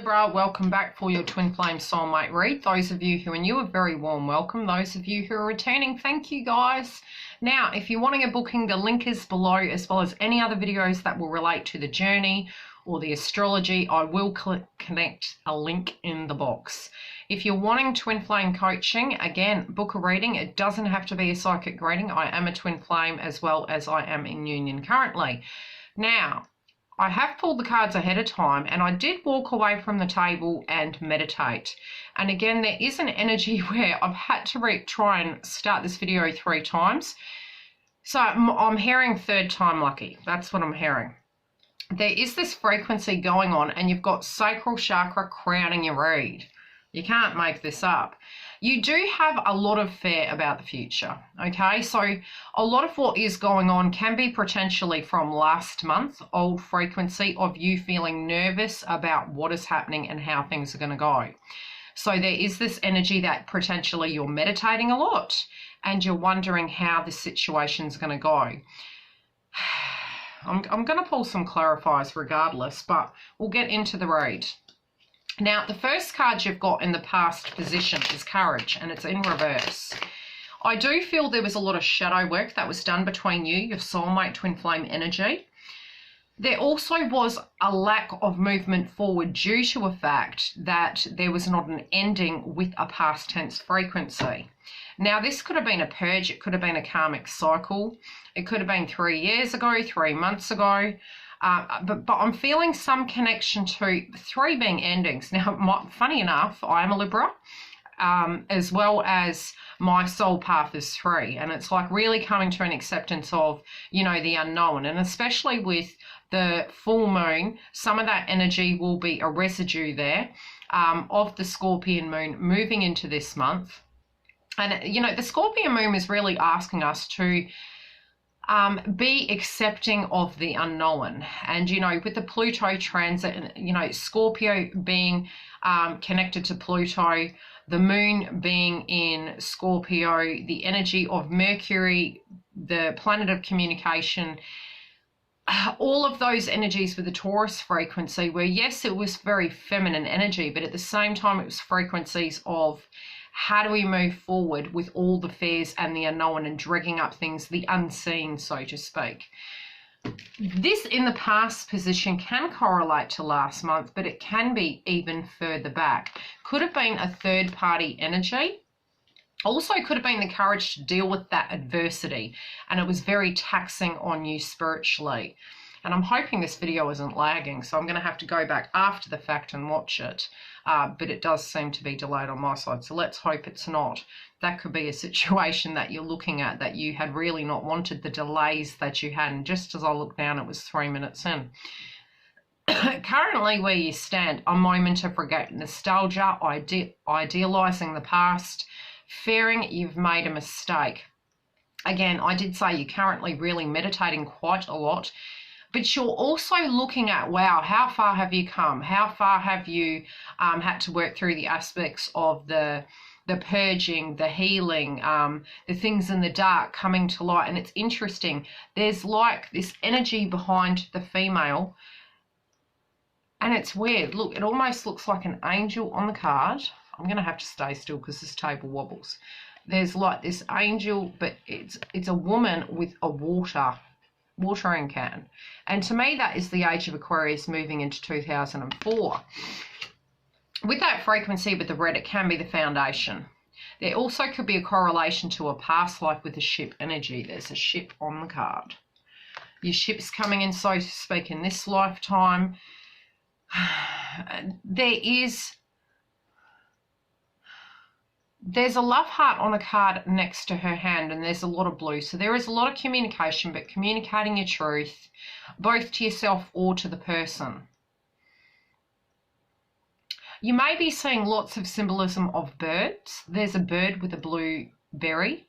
Libra, welcome back for your Twin Flame Soulmate read. Those of you who are new, a very warm welcome. Those of you who are returning, thank you guys. Now, if you're wanting a booking, the link is below, as well as any other videos that will relate to the journey or the astrology. I will connect a link in the box. If you're wanting Twin Flame coaching, again, book a reading. It doesn't have to be a psychic reading. I am a Twin Flame as well as I am in union currently. Now, I have pulled the cards ahead of time and I did walk away from the table and meditate. And again, there is an energy where I've had to try and start this video 3 times. So I'm hearing third time lucky. That's what I'm hearing. There is this frequency going on and you've got sacral chakra crowning your read. You can't make this up. You do have a lot of fear about the future, okay? So a lot of what is going on can be potentially from last month, old frequency of you feeling nervous about what is happening and how things are going to go. So there is this energy that potentially you're meditating a lot and you're wondering how the situation's going to go. I'm going to pull some clarifiers regardless, but we'll get into the read. Now, the first card you've got in the past position is Courage, and it's in reverse. I do feel there was a lot of shadow work that was done between you, your soulmate, twin flame energy. There also was a lack of movement forward due to a fact that there was not an ending with a past tense frequency. Now, this could have been a purge. It could have been a karmic cycle. It could have been 3 years ago, 3 months ago. But I'm feeling some connection to 3 being endings. Now, funny enough, I am a Libra, as well as my soul path is 3. And it's like really coming to an acceptance of, you know, the unknown. And especially with the full moon, some of that energy will be a residue there of the Scorpion moon moving into this month. And, you know, the Scorpion moon is really asking us to be accepting of the unknown. And, you know, with the Pluto transit, you know, Scorpio being connected to Pluto, the moon being in Scorpio, the energy of Mercury, the planet of communication, all of those energies with the Taurus frequency where, yes, it was very feminine energy, but at the same time it was frequencies of how do we move forward with all the fears and the unknown and dragging up things, the unseen, so to speak. This in the past position can correlate to last month, but it can be even further back. Could have been a third party energy. Also could have been the courage to deal with that adversity, and it was very taxing on you spiritually. And I'm hoping this video isn't lagging, so I'm going to have to go back after the fact and watch it. But it does seem to be delayed on my side, so let's hope it's not. That could be a situation that you're looking at, that you had really not wanted the delays that you had. And just as I looked down, it was 3 minutes in. Currently, where you stand, a moment of regret, nostalgia, idealizing the past, fearing you've made a mistake. Again, I did say you're currently really meditating quite a lot. But you're also looking at, wow, how far have you come? How far have you had to work through the aspects of the purging, the healing, the things in the dark coming to light? And it's interesting. There's like this energy behind the female. And it's weird. Look, it almost looks like an angel on the card. I'm going to have to stay still because this table wobbles. There's like this angel, but it's a woman with a watering can. And to me, that is the age of Aquarius moving into 2004. With that frequency with the red, it can be the foundation. There also could be a correlation to a past life with the ship energy. There's a ship on the card. Your ship's coming in, so to speak, in this lifetime. There's a love heart on a card next to her hand, and there's a lot of blue. So there is a lot of communication, but communicating your truth, both to yourself or to the person. You may be seeing lots of symbolism of birds. There's a bird with a blue berry.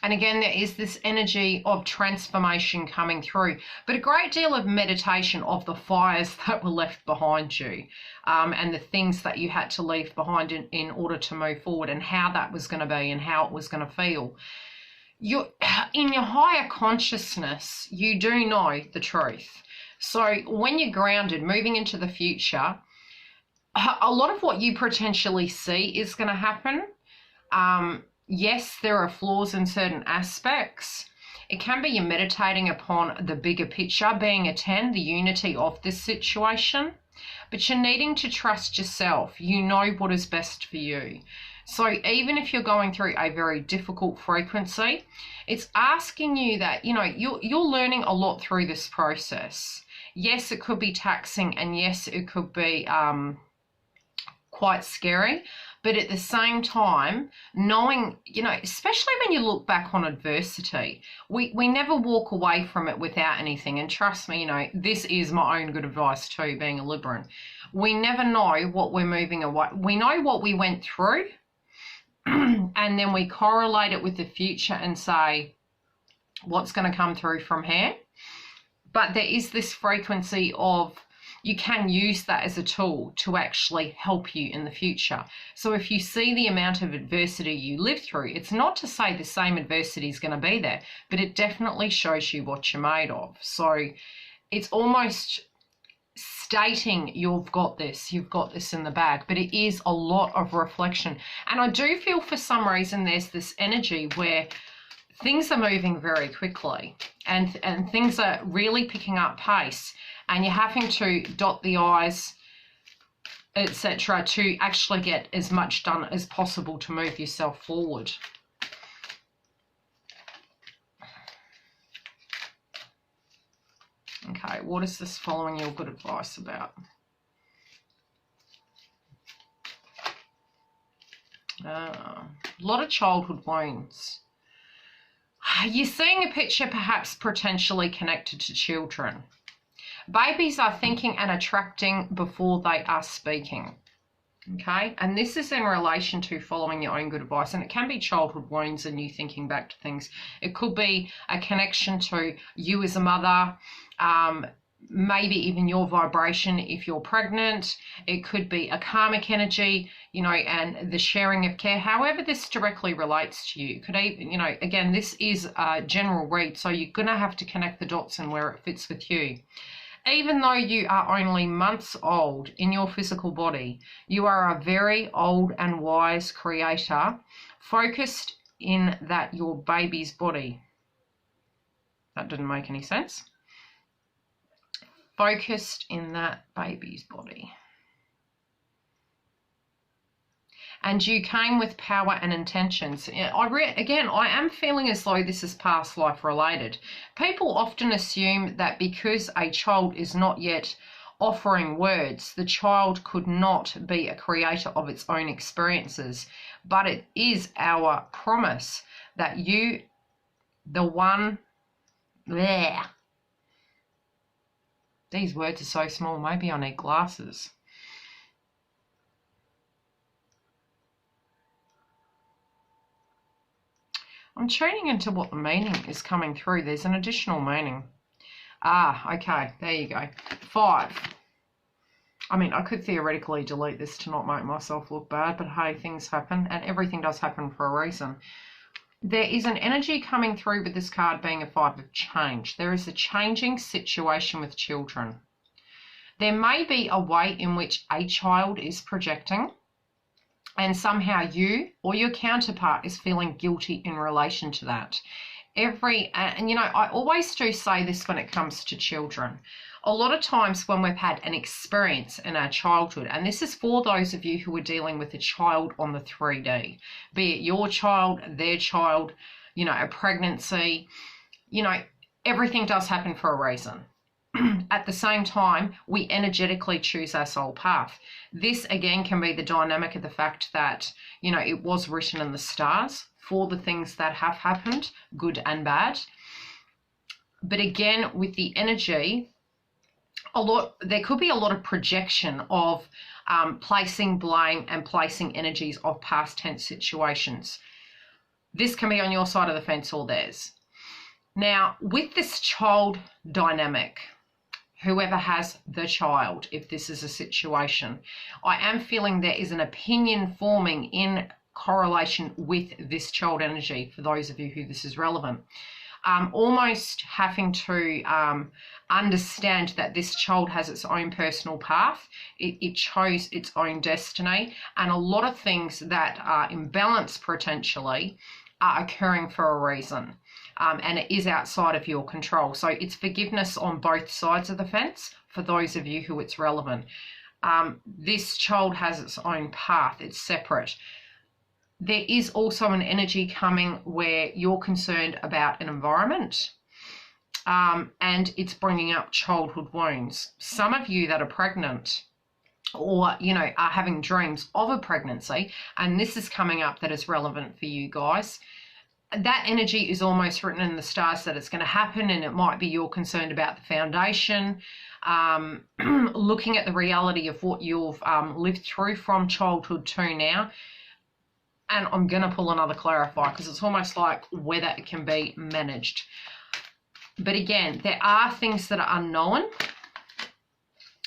And again, there is this energy of transformation coming through, but a great deal of meditation of the fires that were left behind you, and the things that you had to leave behind in order to move forward, and how that was going to be and how it was going to feel. In your higher consciousness, you do know the truth. So when you're grounded, moving into the future, a lot of what you potentially see is going to happen. Yes, there are flaws in certain aspects. It can be you meditating upon the bigger picture, being a 10, the unity of this situation. But you're needing to trust yourself. You know what is best for you. So even if you're going through a very difficult frequency, it's asking you that, you know, you're learning a lot through this process. Yes, it could be taxing, and yes, it could be quite scary. But at the same time, knowing, you know, especially when you look back on adversity, we never walk away from it without anything. And trust me, you know, this is my own good advice too, being a Libran. We never know what we're moving away. We know what we went through, and then we correlate it with the future and say, what's going to come through from here? But there is this frequency of, you can use that as a tool to actually help you in the future. So if you see the amount of adversity you live through, it's not to say the same adversity is going to be there, but it definitely shows you what you're made of. So it's almost stating you've got this in the bag, but it is a lot of reflection. And I do feel for some reason there's this energy where things are moving very quickly and things are really picking up pace. And you're having to dot the I's, etc., to actually get as much done as possible to move yourself forward. Okay, what is this following your good advice about? A lot of childhood wounds. You're seeing a picture perhaps potentially connected to children. Babies are thinking and attracting before they are speaking, okay? And this is in relation to following your own good advice, and it can be childhood wounds and you thinking back to things. It could be a connection to you as a mother, maybe even your vibration if you're pregnant. It could be a karmic energy, you know, and the sharing of care, however this directly relates to you. It could even, you know, again, this is a general read, so you're going to have to connect the dots and where it fits with you. Even though you are only months old in your physical body, you are a very old and wise creator, focused in that your baby's body. That didn't make any sense. Focused in that baby's body. And you came with power and intentions. Again, I am feeling as though this is past life related. People often assume that because a child is not yet offering words, the child could not be a creator of its own experiences. But it is our promise that you, the one there. These words are so small, maybe I need glasses. I'm tuning into what the meaning is coming through. There's an additional meaning. Okay, there you go. 5. I mean, I could theoretically delete this to not make myself look bad, but hey, things happen, and everything does happen for a reason. There is an energy coming through with this card being a 5 of change. There is a changing situation with children. There may be a way in which a child is projecting, and somehow you or your counterpart is feeling guilty in relation to that. And you know, I always do say this when it comes to children. A lot of times when we've had an experience in our childhood, and this is for those of you who are dealing with a child on the 3D, be it your child, their child, you know, a pregnancy, you know, everything does happen for a reason. At the same time, we energetically choose our soul path. This, again, can be the dynamic of the fact that, you know, it was written in the stars for the things that have happened, good and bad. But again, with the energy, there could be a lot of projection of placing blame and placing energies of past tense situations. This can be on your side of the fence or theirs. Now, with this child dynamic, whoever has the child, if this is a situation, I am feeling there is an opinion forming in correlation with this child energy for those of you who this is relevant. almost having to understand that this child has its own personal path. It chose its own destiny, and a lot of things that are imbalanced potentially are occurring for a reason, and it is outside of your control. So it's forgiveness on both sides of the fence for those of you who it's relevant. This child has its own path. It's separate. There is also an energy coming where you're concerned about an environment, and it's bringing up childhood wounds. Some of you that are pregnant or, you know, are having dreams of a pregnancy, and this is coming up that is relevant for you guys. That energy is almost written in the stars that it's going to happen, and it might be you're concerned about the foundation, looking at the reality of what you've lived through from childhood to now. And I'm going to pull another clarifier because it's almost like whether it can be managed. But again, there are things that are unknown.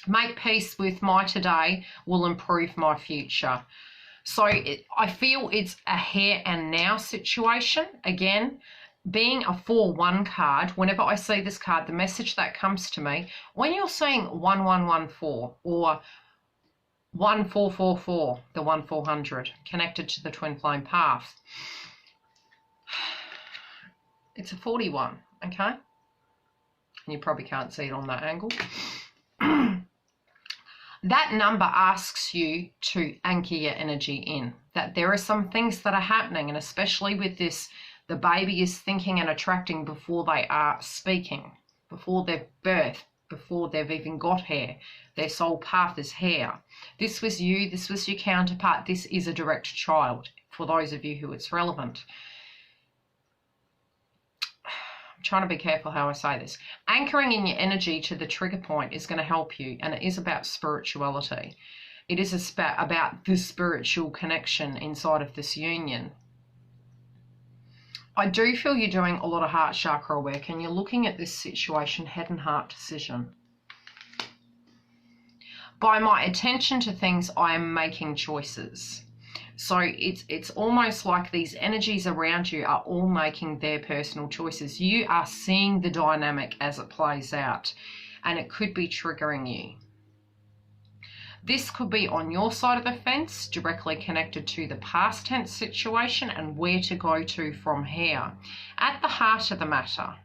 Make peace with my today will improve my future. So I feel it's a here and now situation. Again, being a 4-1 card, whenever I see this card, the message that comes to me, when you're saying 1114 or 1444, the 1400, connected to the twin flame path, it's a 41, okay? And you probably can't see it on that angle. That number asks you to anchor your energy in, that there are some things that are happening, and especially with this, the baby is thinking and attracting before they are speaking, before they've birthed, before they've even got hair. Their soul path is hair. This was you, this was your counterpart, this is a direct child, for those of you who it's relevant. Trying to be careful how I say this. Anchoring in your energy to the trigger point is going to help you, and it is about spirituality. It is about the spiritual connection inside of this union. I do feel you're doing a lot of heart chakra work, and you're looking at this situation head and heart decision. By my attention to things, I am making choices. So it's almost like these energies around you are all making their personal choices. You are seeing the dynamic as it plays out, and it could be triggering you. This could be on your side of the fence, directly connected to the past tense situation and where to go to from here. At the heart of the matter,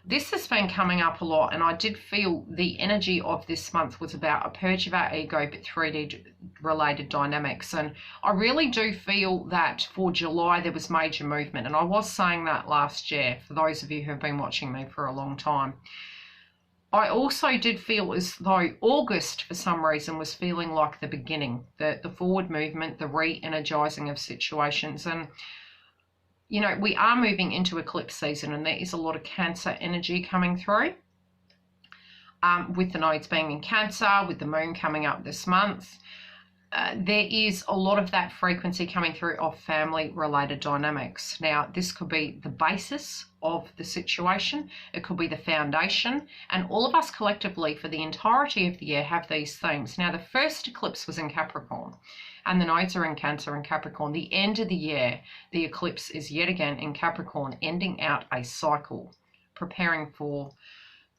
this has been coming up a lot, and I did feel the energy of this month was about a purge of our ego, but 3D related dynamics. And I really do feel that for July there was major movement, and I was saying that last year for those of you who have been watching me for a long time. I also did feel as though August for some reason was feeling like the beginning, the forward movement, the re-energizing of situations. And you know, we are moving into eclipse season, and there is a lot of Cancer energy coming through, with the nodes being in Cancer, with the moon coming up this month. There is a lot of that frequency coming through of family-related dynamics. Now, this could be the basis of the situation. It could be the foundation. And all of us collectively for the entirety of the year have these themes. Now, the first eclipse was in Capricorn, and the nodes are in Cancer and Capricorn. The end of the year, the eclipse is yet again in Capricorn, ending out a cycle, preparing for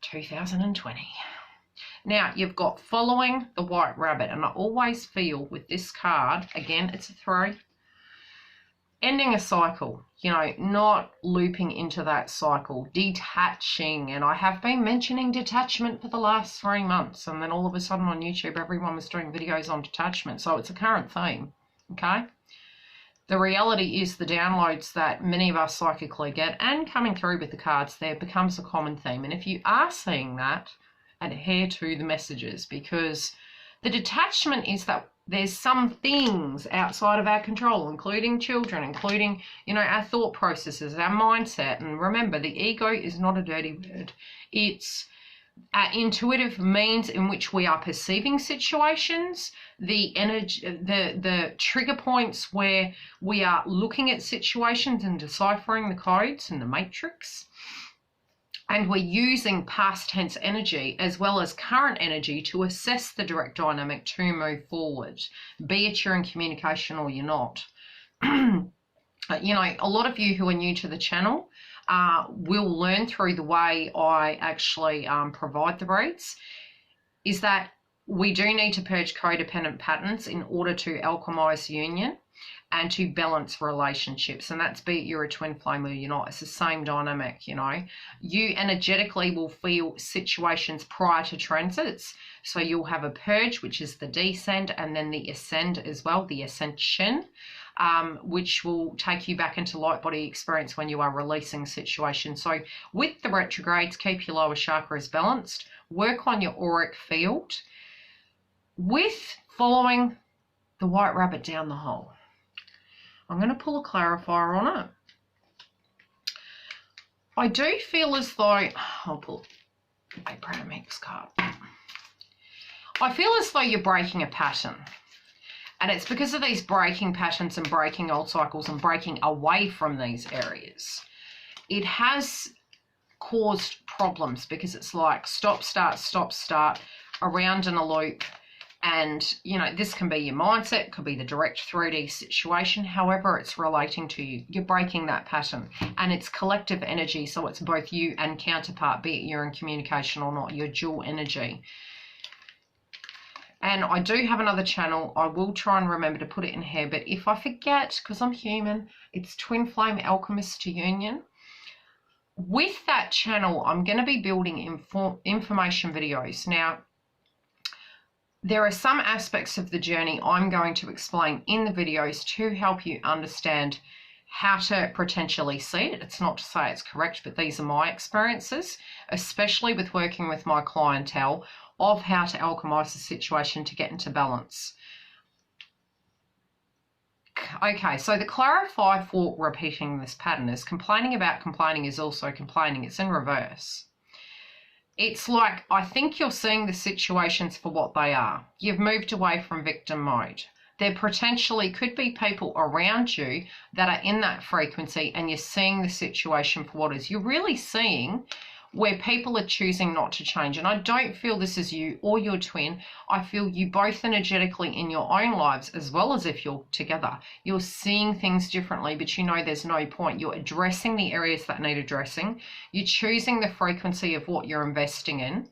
2020. Now, you've got following the white rabbit, and I always feel with this card, again, it's a 3, ending a cycle, you know, not looping into that cycle, detaching. And I have been mentioning detachment for the last 3 months, and then all of a sudden on YouTube, everyone was doing videos on detachment. So it's a current theme, okay? The reality is the downloads that many of us psychically get and coming through with the cards there becomes a common theme. And if you are seeing that, adhere to the messages, because the detachment is that there's some things outside of our control, including children, including, you know, our thought processes, our mindset. And remember, the ego is not a dirty word. It's our intuitive means in which we are perceiving situations, the energy, the trigger points where we are looking at situations and deciphering the codes and the matrix. And we're using past tense energy as well as current energy to assess the direct dynamic to move forward, be it you're in communication or you're not. You know, a lot of you who are new to the channel, will learn through the way I actually provide the reads, is that we do need to purge codependent patterns in order to alchemize union and to balance relationships. And that's be it you're a twin flame or you're not. It's the same dynamic, you know. You energetically will feel situations prior to transits. So you'll have a purge, which is the descend, and then the ascend as well, the ascension, which will take you back into light body experience when you are releasing situations. So with the retrogrades, keep your lower chakras balanced. Work on your auric field with following the white rabbit down the hole. I'm going to pull a clarifier on it. I do feel as though, I'll pull a Pranamix card. I feel as though you're breaking a pattern. And it's because of these breaking patterns and breaking old cycles and breaking away from these areas. It has caused problems because it's like stop, start, around in a loop. And, you know, this can be your mindset, could be the direct 3D situation, however it's relating to you. You're breaking that pattern. And it's collective energy, so it's both you and counterpart, be it you're in communication or not, your dual energy. And I do have another channel. I will try and remember to put it in here, but if I forget, because I'm human, it's Twin Flame Alchemist to Union. With that channel, I'm going to be building information videos. Now, there are some aspects of the journey I'm going to explain in the videos to help you understand how to potentially see it. It's not to say it's correct, but these are my experiences, especially with working with my clientele, of how to alchemize the situation to get into balance. Okay, so the clarify for repeating this pattern is complaining about complaining is also complaining. It's in reverse. It's like, I think you're seeing the situations for what they are. You've moved away from victim mode. There potentially could be people around you that are in that frequency and you're seeing the situation for what it is. You're really seeing where people are choosing not to change. And I don't feel this is you or your twin. I feel you both energetically in your own lives, as well as if you're together. You're seeing things differently, but you know there's no point. You're addressing the areas that need addressing. You're choosing the frequency of what you're investing in.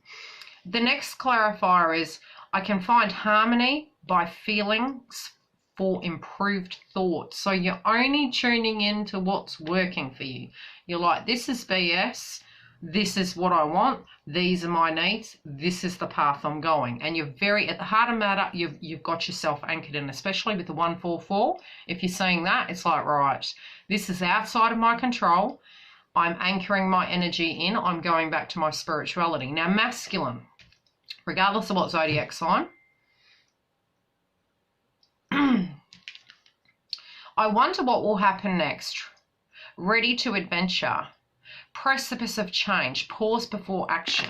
The next clarifier is, I can find harmony by feelings for improved thought. So you're only tuning into what's working for you. You're like, this is BS. This is what I want. These are my needs. This is the path I'm going. And you're very, at the heart of matter, you've got yourself anchored in, especially with the 144. If you're seeing that, it's like, right, this is outside of my control. I'm anchoring my energy in. I'm going back to my spirituality. Now, masculine, regardless of what zodiac sign, I wonder what will happen next. Ready to adventure. Precipice of change, pause before action.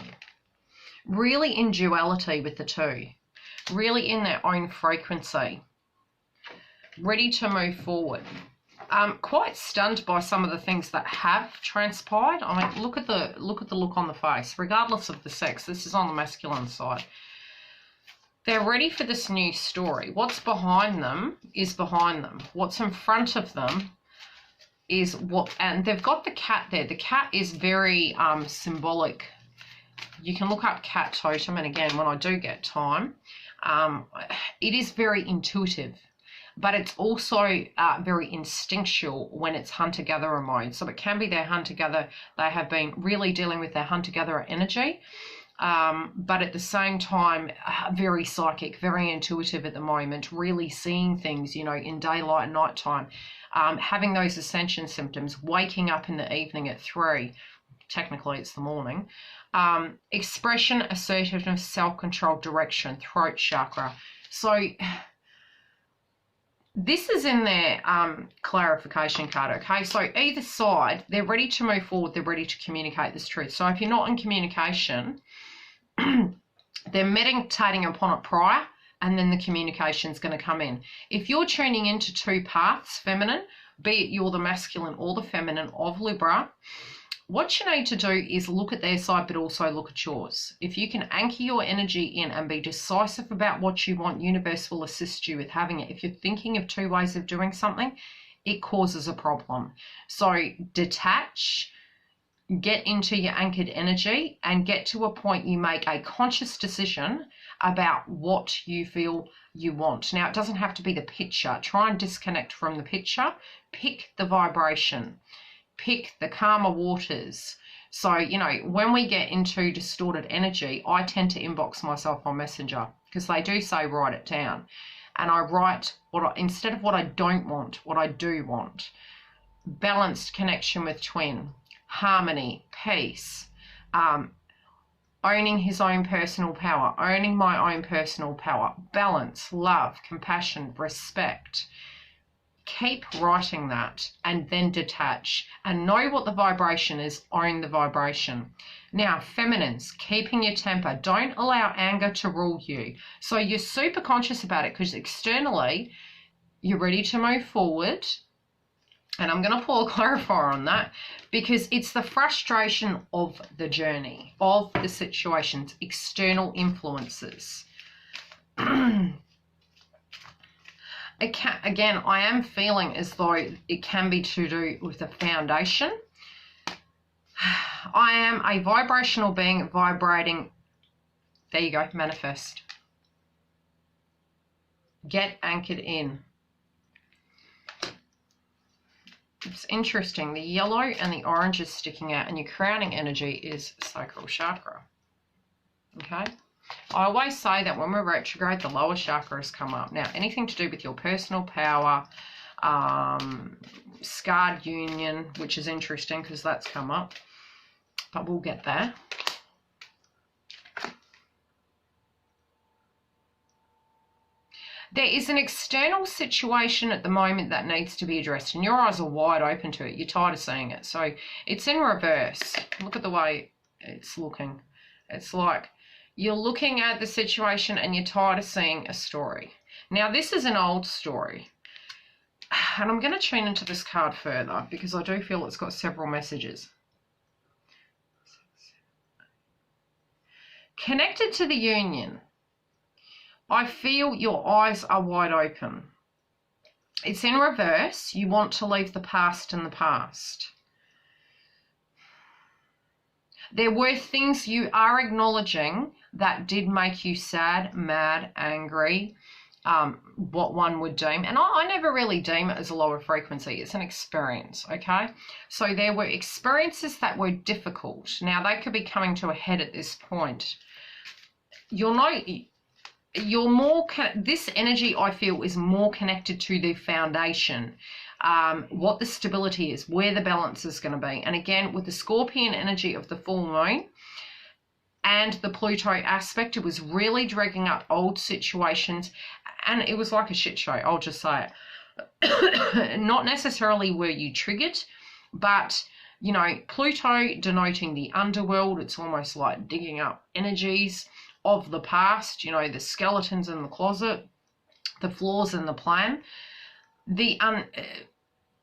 Really in duality with the two, really in their own frequency, ready to move forward. Quite stunned by some of the things that have transpired. I mean, look at the look on the face, regardless of the sex. This is on the masculine side. They're ready for this new story. What's behind them is behind them. What's in front of them is what, and they've got the cat there. The cat is very symbolic. You can look up cat totem, and again, when I do get time, it is very intuitive, but it's also very instinctual when it's hunter-gatherer mode. So it can be their hunter-gatherer. They have been really dealing with their hunter-gatherer energy, but at the same time, very psychic, very intuitive at the moment, really seeing things, you know, in daylight and nighttime. Having those ascension symptoms, waking up in the evening at 3, technically it's the morning, expression, assertiveness, self-control, direction, throat chakra. So this is in their clarification card, okay? So either side, they're ready to move forward, they're ready to communicate this truth. So if you're not in communication, they're meditating upon it prior, and then the communication is going to come in. If you're tuning into two paths, feminine, be it you're the masculine or the feminine of Libra, what you need to do is look at their side, but also look at yours. If you can anchor your energy in and be decisive about what you want, universe will assist you with having it. If you're thinking of two ways of doing something, it causes a problem. So detach, get into your anchored energy and get to a point you make a conscious decision about what you feel you want. Now, it doesn't have to be the picture. Try and disconnect from the picture. Pick the vibration. Pick the calmer waters. So, you know, when we get into distorted energy, I tend to inbox myself on Messenger because they do say write it down. And I write instead of what I don't want, what I do want. Balanced connection with twin. Harmony, peace, owning his own personal power, owning my own personal power, balance, love, compassion, respect. Keep writing that and then detach and know what the vibration is, own the vibration. Now, feminines, keeping your temper. Don't allow anger to rule you. So you're super conscious about it because externally you're ready to move forward. And I'm going to pull a clarifier on that because it's the frustration of the journey, of the situations, external influences. Again, I am feeling as though it can be to do with the foundation. I am a vibrational being vibrating. There you go, manifest. Get anchored in. It's interesting. The yellow and the orange is sticking out, and your crowning energy is sacral chakra. Okay? I always say that when we're retrograde, the lower chakras come up. Now, anything to do with your personal power, scarred union, which is interesting because that's come up, but we'll get there. There is an external situation at the moment that needs to be addressed, and your eyes are wide open to it. You're tired of seeing it. So it's in reverse. Look at the way it's looking. It's like you're looking at the situation and you're tired of seeing a story. Now, this is an old story. And I'm going to tune into this card further because I do feel it's got several messages. Connected to the union. I feel your eyes are wide open. It's in reverse. You want to leave the past in the past. There were things you are acknowledging that did make you sad, mad, angry, what one would deem. And I never really deem it as a lower frequency. It's an experience, okay? So there were experiences that were difficult. Now, they could be coming to a head at this point. You'll know... You're more, this energy I feel is more connected to the foundation, what the stability is, where the balance is going to be. And again, with the Scorpion energy of the full moon and the Pluto aspect, it was really dragging up old situations, and it was like a shit show, I'll just say it. Not necessarily were you triggered, but, you know, Pluto denoting the underworld, it's almost like digging up energies of the past, you know, the skeletons in the closet, the flaws in the plan, the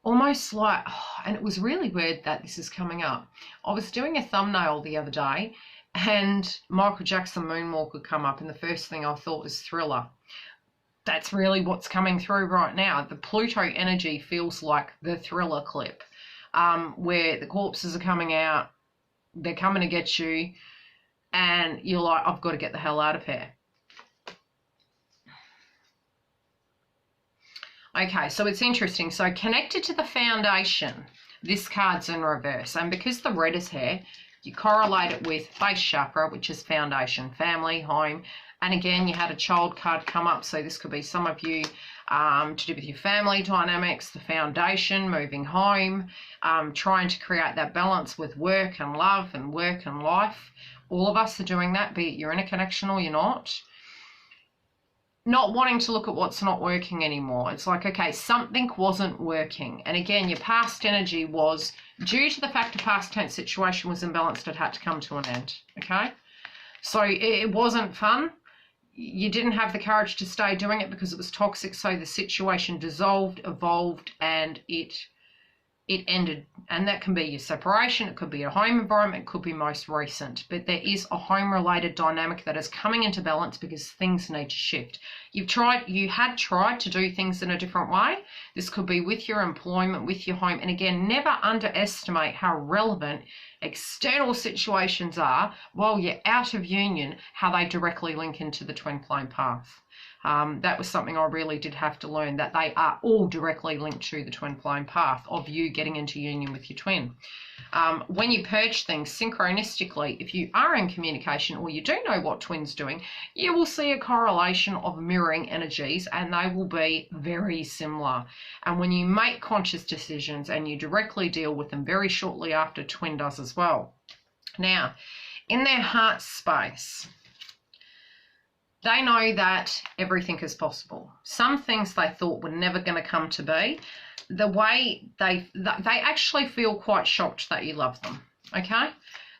almost like, and it was really weird that this is coming up. I was doing a thumbnail the other day and Michael Jackson Moonwalker come up, and the first thing I thought was Thriller. That's really what's coming through right now. The Pluto energy feels like the Thriller clip, where the corpses are coming out, they're coming to get you, and you're like, I've got to get the hell out of here. Okay, so it's interesting. So connected to the foundation, this card's in reverse. And because the red is here, you correlate it with base chakra, which is foundation, family, home. And again, you had a child card come up. So this could be some of you to do with your family dynamics, the foundation, moving home, trying to create that balance with work and love and work and life. All of us are doing that, be it you're in a connection or you're not. Not wanting to look at what's not working anymore. It's like, okay, something wasn't working. And again, your past energy was, due to the fact the past tense situation was imbalanced, it had to come to an end, okay? So it wasn't fun. You didn't have the courage to stay doing it because it was toxic, so the situation dissolved, evolved, and it it ended. And that can be your separation, it could be a home environment, it could be most recent. But there is a home-related dynamic that is coming into balance because things need to shift. You had tried to do things in a different way. This could be with your employment, with your home. And again, never underestimate how relevant external situations are while you're out of union, how they directly link into the twin flame path. That was something I really did have to learn, that they are all directly linked to the twin flame path of you getting into union with your twin. When you purge things synchronistically, if you are in communication or you do know what twin's doing, you will see a correlation of mirroring energies, and they will be very similar. And when you make conscious decisions and you directly deal with them very shortly after, twin does as well. Now, in their heart space, they know that everything is possible. Some things they thought were never going to come to be. The way they actually feel quite shocked that you love them, okay?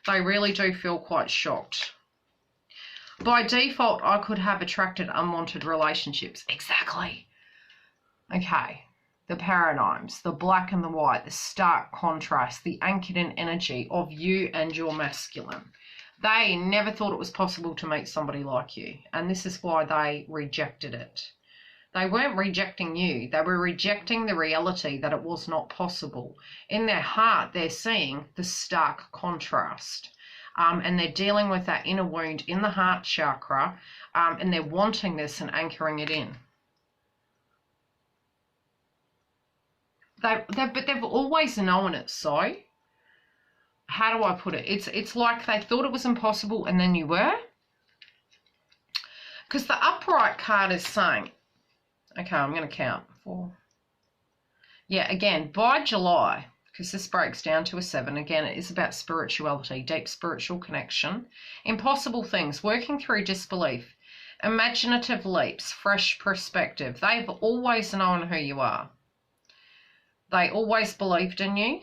They really do feel quite shocked. By default, I could have attracted unwanted relationships. Exactly. Okay. The paradigms, the black and the white, the stark contrast, the anchored in energy of you and your masculine. They never thought it was possible to meet somebody like you, and this is why they rejected it. They weren't rejecting you, they were rejecting the reality that it was not possible. In their heart, they're seeing the stark contrast, and they're dealing with that inner wound in the heart chakra, and they're wanting this and anchoring it in. But they've always known it, so how do I put it? It's like they thought it was impossible and then you were. Because the upright card is saying, okay, I'm going to count 4. Yeah, again, by July, because this breaks down to a 7, again, it is about spirituality, deep spiritual connection, impossible things, working through disbelief, imaginative leaps, fresh perspective. They've always known who you are. They always believed in you.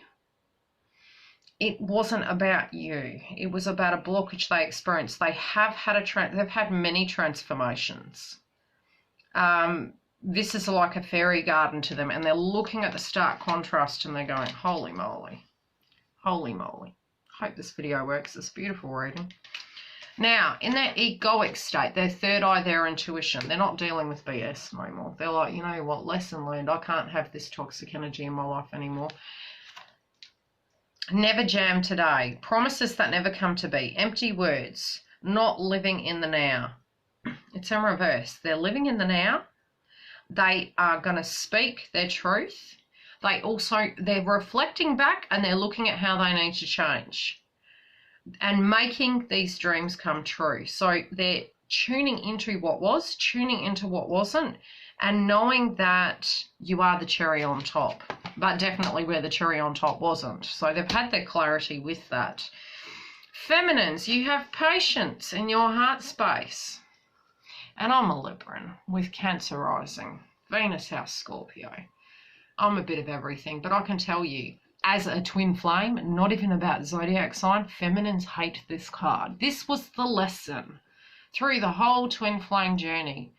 It wasn't about you. It was about a blockage they experienced. They have had they've had many transformations. This is like a fairy garden to them, and they're looking at the stark contrast and they're going, holy moly, holy moly. Hope this video works. It's beautiful reading. Now, in their egoic state, their third eye, their intuition, they're not dealing with BS no more. They're like, you know what, lesson learned. I can't have this toxic energy in my life anymore. Never jam today. Promises that never come to be. Empty words. Not living in the now. It's in reverse. They're living in the now. They are going to speak their truth. They're reflecting back and they're looking at how they need to change and making these dreams come true. So they're tuning into what was, tuning into what wasn't, and knowing that you are the cherry on top, but definitely where the cherry on top wasn't. So they've had their clarity with that. Feminines, you have patience in your heart space. And I'm a Libran with Cancer rising, Venus house Scorpio. I'm a bit of everything, but I can tell you, as a twin flame, not even about zodiac sign, feminines hate this card. This was the lesson through the whole twin flame journey.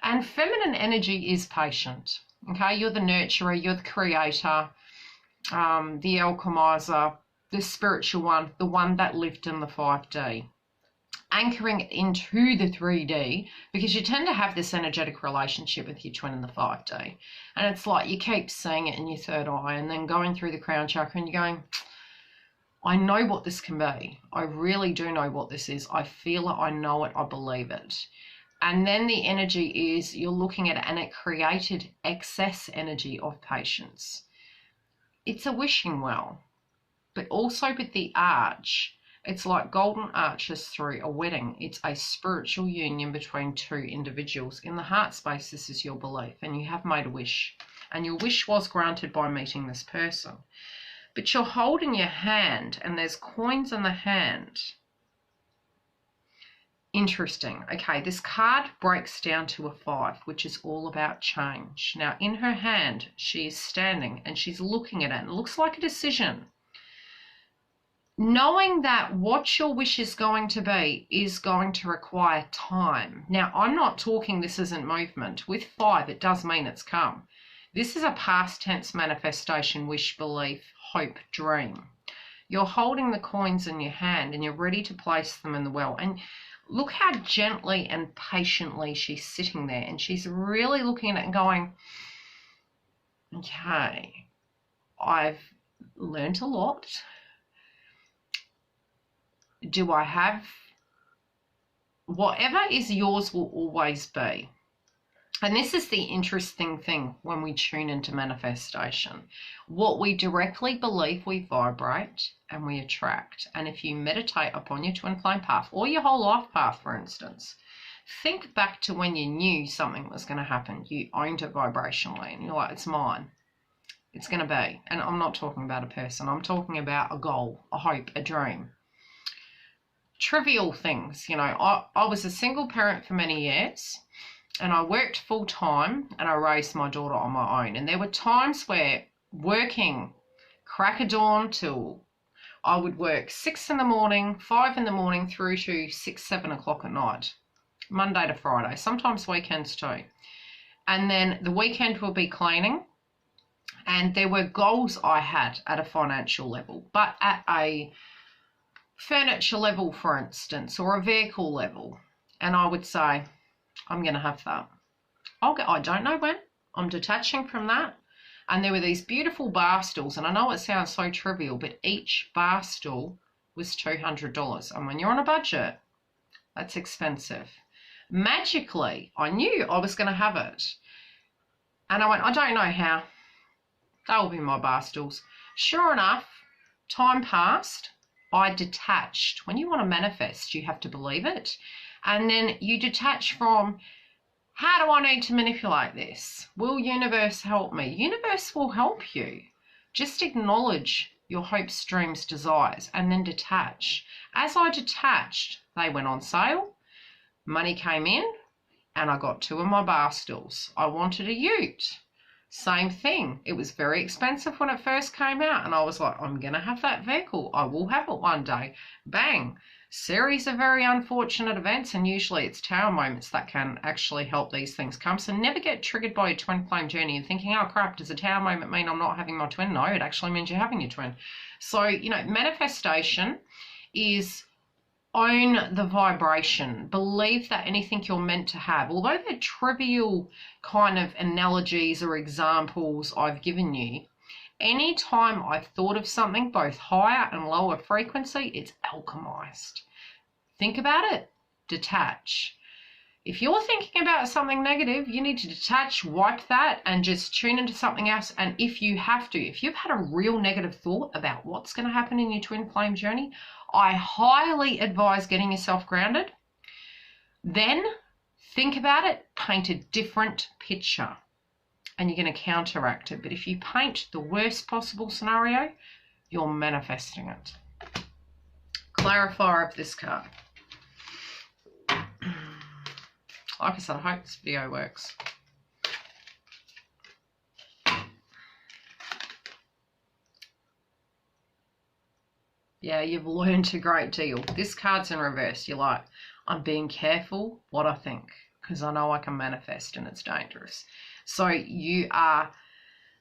And feminine energy is patient, okay? You're the nurturer, you're the creator, the alchemizer, the spiritual one, the one that lived in the 5D. Anchoring it into the 3D, because you tend to have this energetic relationship with your twin in the 5D. And it's like you keep seeing it in your third eye and then going through the crown chakra and you're going, I know what this can be. I really do know what this is. I feel it, I know it, I believe it. And then the energy is, you're looking at it and it created excess energy of patience. It's a wishing well, but also with the arch, it's like golden arches through a wedding. It's a spiritual union between two individuals. In the heart space, this is your belief, and you have made a wish. And your wish was granted by meeting this person. But you're holding your hand, and there's coins in the hand. Interesting. Okay, this card breaks down to a 5, which is all about change. Now, in her hand, she is standing, and she's looking at it, and it looks like a decision. Knowing that what your wish is going to be is going to require time. Now, I'm not talking this isn't movement. With 5, it does mean it's come. This is a past tense manifestation, wish, belief, hope, dream. You're holding the coins in your hand and you're ready to place them in the well. And look how gently and patiently she's sitting there, and she's really looking at it and going, okay, I've learned a lot. Do I have, whatever is yours will always be. And this is the interesting thing when we tune into manifestation. What we directly believe, we vibrate and we attract. And if you meditate upon your twin flame path or your whole life path, for instance, think back to when you knew something was going to happen. You owned it vibrationally and you're like, it's mine. It's going to be. And I'm not talking about a person. I'm talking about a goal, a hope, a dream. Trivial things. You know, I was a single parent for many years. And I worked full time and I raised my daughter on my own. And there were times where working crack of dawn till I would work 6 in the morning, 5 in the morning through to 6, 7 o'clock at night, Monday to Friday, sometimes weekends too. And then the weekend will be cleaning. And there were goals I had at a financial level, but at a furniture level, for instance, or a vehicle level. And I would say, I'm going to have that. I don't know when. I'm detaching from that. And there were these beautiful bar stools. And I know it sounds so trivial, but each bar stool was $200. And when you're on a budget, that's expensive. Magically, I knew I was going to have it. And I went, I don't know how. They'll be my bar stools. Sure enough, time passed. I detached. When you want to manifest, you have to believe it. And then you detach from, how do I need to manipulate this? Will universe help me? Universe will help you. Just acknowledge your hopes, dreams, desires, and then detach. As I detached, they went on sale. Money came in, and I got 2 of my bar stools. I wanted a ute. Same thing. It was very expensive when it first came out, and I was like, I'm going to have that vehicle. I will have it one day. Bang. Series of very unfortunate events, and usually it's tower moments that can actually help these things come. So never get triggered by your twin flame journey and thinking, oh crap, does a tower moment mean I'm not having my twin? No, it actually means you're having your twin. So, you know, manifestation is own the vibration. Believe that anything you're meant to have, although they're trivial kind of analogies or examples I've given you, anytime I've thought of something, both higher and lower frequency, it's alchemized. Think about it, detach. If you're thinking about something negative, you need to detach, wipe that, and just tune into something else. And if you have to, if you've had a real negative thought about what's going to happen in your twin flame journey, I highly advise getting yourself grounded. Then think about it, paint a different picture. And you're going to counteract it. But if you paint the worst possible scenario, you're manifesting it. Clarifier of this card. Like I said, I hope this video works. Yeah, you've learned a great deal. This card's in reverse. You're like, I'm being careful what I think, because I know I can manifest and it's dangerous. So you are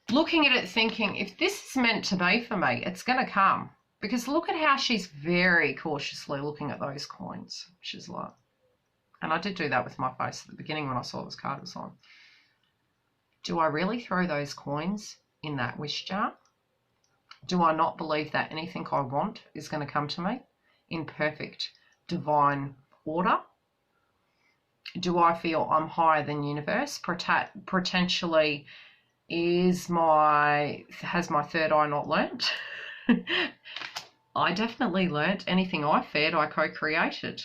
looking at it thinking, if this is meant to be for me, it's going to come. Because look at how she's very cautiously looking at those coins. She's like, and I did do that with my face at the beginning when I saw this card was on. Do I really throw those coins in that wish jar? Do I not believe that anything I want is going to come to me in perfect divine order? Do I feel I'm higher than universe? Potentially, has my third eye not learnt? I definitely learnt. Anything I fed, I co-created.